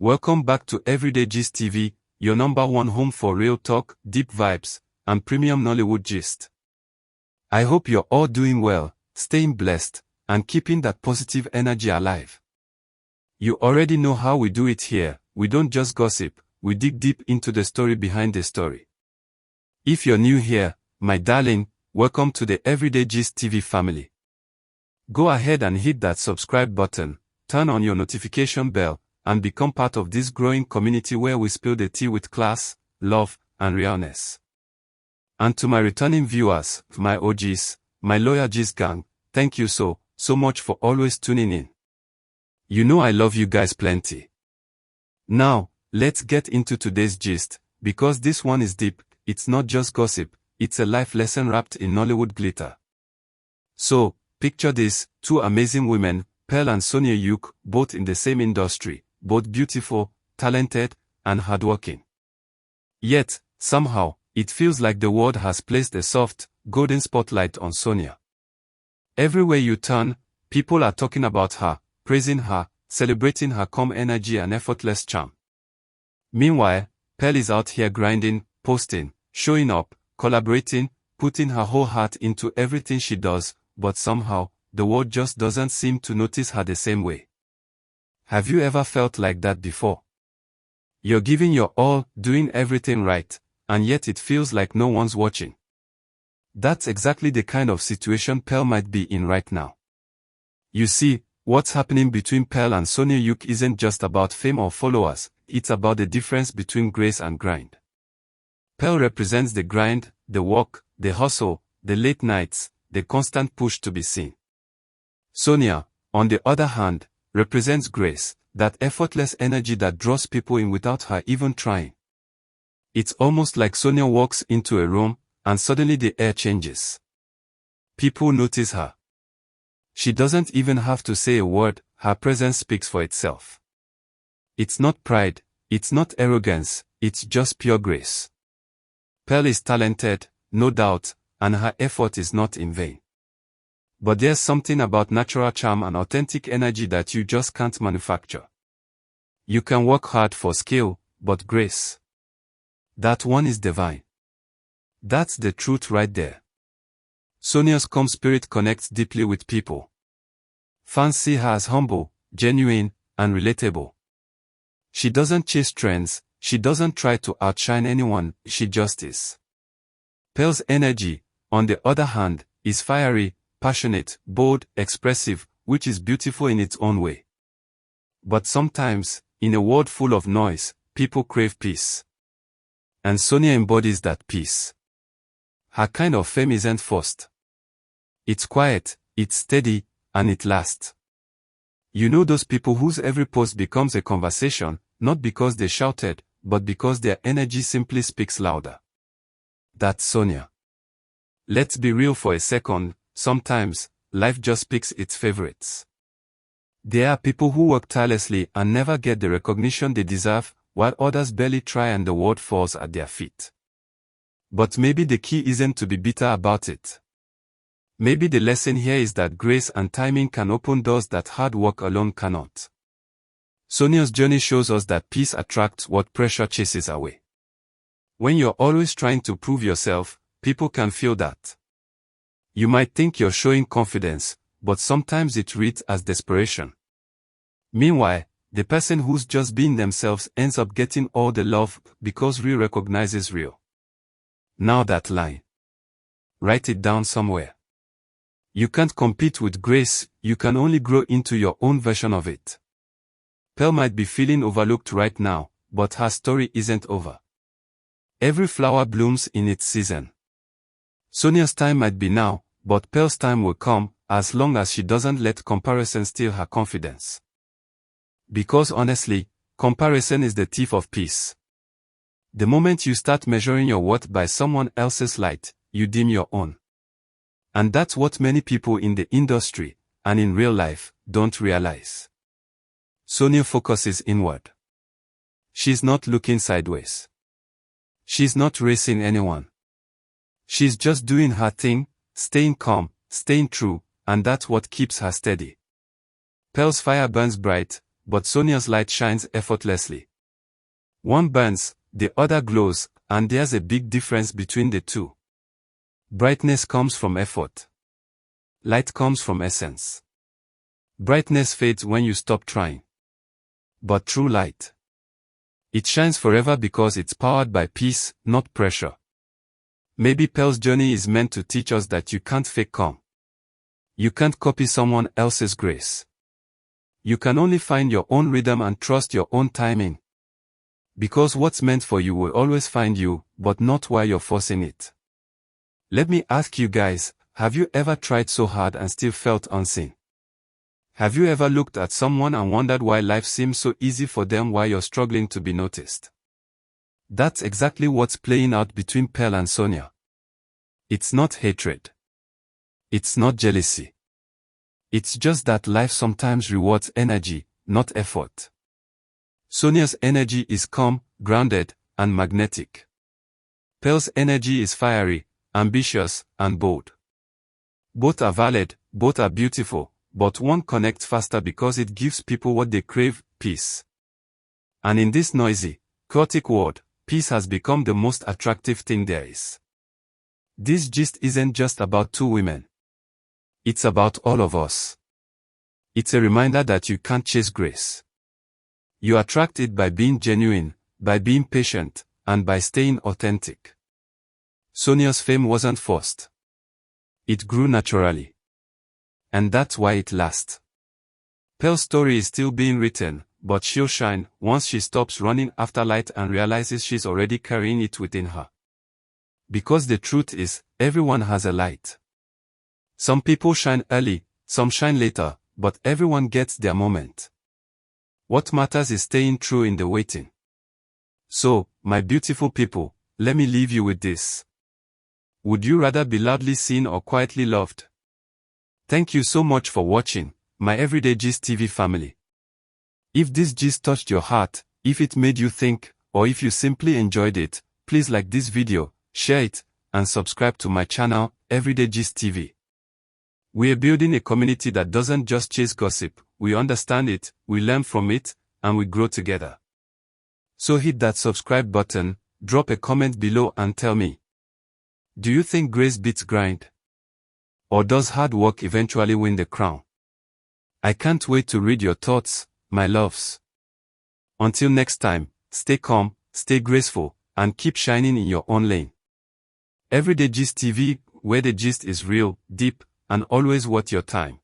Welcome back to Everyday Gist TV, your number one home for real talk, deep vibes, and premium Nollywood gist. I hope you're all doing well, staying blessed, and keeping that positive energy alive. You already know how we do it here. We don't just gossip, we dig deep into the story behind the story. If you're new here, my darling, welcome to the Everyday Gist TV family. Go ahead and hit that subscribe button, turn on your notification bell, and become part of this growing community where we spill the tea with class, love, and realness. And to my returning viewers, my OGs, my loyal Gist gang, thank you so much for always tuning in. You know I love you guys plenty. Now, let's get into today's gist, because this one is deep. It's not just gossip, it's a life lesson wrapped in Nollywood glitter. So, picture this, two amazing women, Pearl and Sonia, both in the same industry, both beautiful, talented, and hardworking. Yet, somehow, it feels like the world has placed a soft, golden spotlight on Sonia. Everywhere you turn, people are talking about her, praising her, celebrating her calm energy and effortless charm. Meanwhile, Pearl is out here grinding, posting, showing up, collaborating, putting her whole heart into everything she does, but somehow, the world just doesn't seem to notice her the same way. Have you ever felt like that before? You're giving your all, doing everything right, and yet it feels like no one's watching. That's exactly the kind of situation Pearl might be in right now. You see, what's happening between Pearl and Sonia isn't just about fame or followers, it's about the difference between grace and grind. Pearl represents the grind, the work, the hustle, the late nights, the constant push to be seen. Sonia, on the other hand, represents grace, that effortless energy that draws people in without her even trying. It's almost like Sonia walks into a room, and suddenly the air changes. People notice her. She doesn't even have to say a word, her presence speaks for itself. It's not pride, it's not arrogance, it's just pure grace. Pearl is talented, no doubt, and her effort is not in vain. But there's something about natural charm and authentic energy that you just can't manufacture. You can work hard for skill, but grace, that one is divine. That's the truth right there. Sonia's calm spirit connects deeply with people. Fans see her as humble, genuine, and relatable. She doesn't chase trends, she doesn't try to outshine anyone, she just is. Pearl's energy, on the other hand, is fiery, passionate, bold, expressive, which is beautiful in its own way. But sometimes, in a world full of noise, people crave peace. And Sonia embodies that peace. Her kind of fame isn't forced. It's quiet, it's steady, and it lasts. You know those people whose every post becomes a conversation, not because they shouted, but because their energy simply speaks louder. That's Sonia. Let's be real for a second. Sometimes, life just picks its favorites. There are people who work tirelessly and never get the recognition they deserve, while others barely try and the world falls at their feet. But maybe the key isn't to be bitter about it. Maybe the lesson here is that grace and timing can open doors that hard work alone cannot. Sonia's journey shows us that peace attracts what pressure chases away. When you're always trying to prove yourself, people can feel that. You might think you're showing confidence, but sometimes it reads as desperation. Meanwhile, the person who's just being themselves ends up getting all the love because real recognizes real. Now that line. Write it down somewhere. You can't compete with grace, you can only grow into your own version of it. Pearl might be feeling overlooked right now, but her story isn't over. Every flower blooms in its season. Sonia's time might be now, but Pearl's time will come, as long as she doesn't let comparison steal her confidence. Because honestly, comparison is the thief of peace. The moment you start measuring your worth by someone else's light, you dim your own. And that's what many people in the industry, and in real life, don't realize. Sonia focuses inward. She's not looking sideways. She's not racing anyone. She's just doing her thing, staying calm, staying true, and that's what keeps her steady. Pearl's fire burns bright, but Sonia's light shines effortlessly. One burns, the other glows, and there's a big difference between the two. Brightness comes from effort. Light comes from essence. Brightness fades when you stop trying. But true light, it shines forever because it's powered by peace, not pressure. Maybe Pearl's journey is meant to teach us that you can't fake calm. You can't copy someone else's grace. You can only find your own rhythm and trust your own timing. Because what's meant for you will always find you, but not while you're forcing it. Let me ask you guys, have you ever tried so hard and still felt unseen? Have you ever looked at someone and wondered why life seems so easy for them while you're struggling to be noticed? That's exactly what's playing out between Pearl and Sonia. It's not hatred. It's not jealousy. It's just that life sometimes rewards energy, not effort. Sonia's energy is calm, grounded, and magnetic. Pearl's energy is fiery, ambitious, and bold. Both are valid, both are beautiful, but one connects faster because it gives people what they crave, peace. And in this noisy, chaotic world, peace has become the most attractive thing there is. This gist isn't just about two women. It's about all of us. It's a reminder that you can't chase grace. You attract it by being genuine, by being patient, and by staying authentic. Sonia's fame wasn't forced. It grew naturally. And that's why it lasts. Pearl's story is still being written, but she'll shine once she stops running after light and realizes she's already carrying it within her. Because the truth is, everyone has a light. Some people shine early, some shine later, but everyone gets their moment. What matters is staying true in the waiting. So, my beautiful people, let me leave you with this. Would you rather be loudly seen or quietly loved? Thank you so much for watching, my Everyday Gist TV family. If this gist touched your heart, if it made you think, or if you simply enjoyed it, please like this video, share it, and subscribe to my channel, Everyday Gist TV. We are building a community that doesn't just chase gossip, we understand it, we learn from it, and we grow together. So hit that subscribe button, drop a comment below and tell me. Do you think grace beats grind? Or does hard work eventually win the crown? I can't wait to read your thoughts, my loves. Until next time, stay calm, stay graceful, and keep shining in your own lane. Everyday Gist TV, where the gist is real, deep, and always worth your time.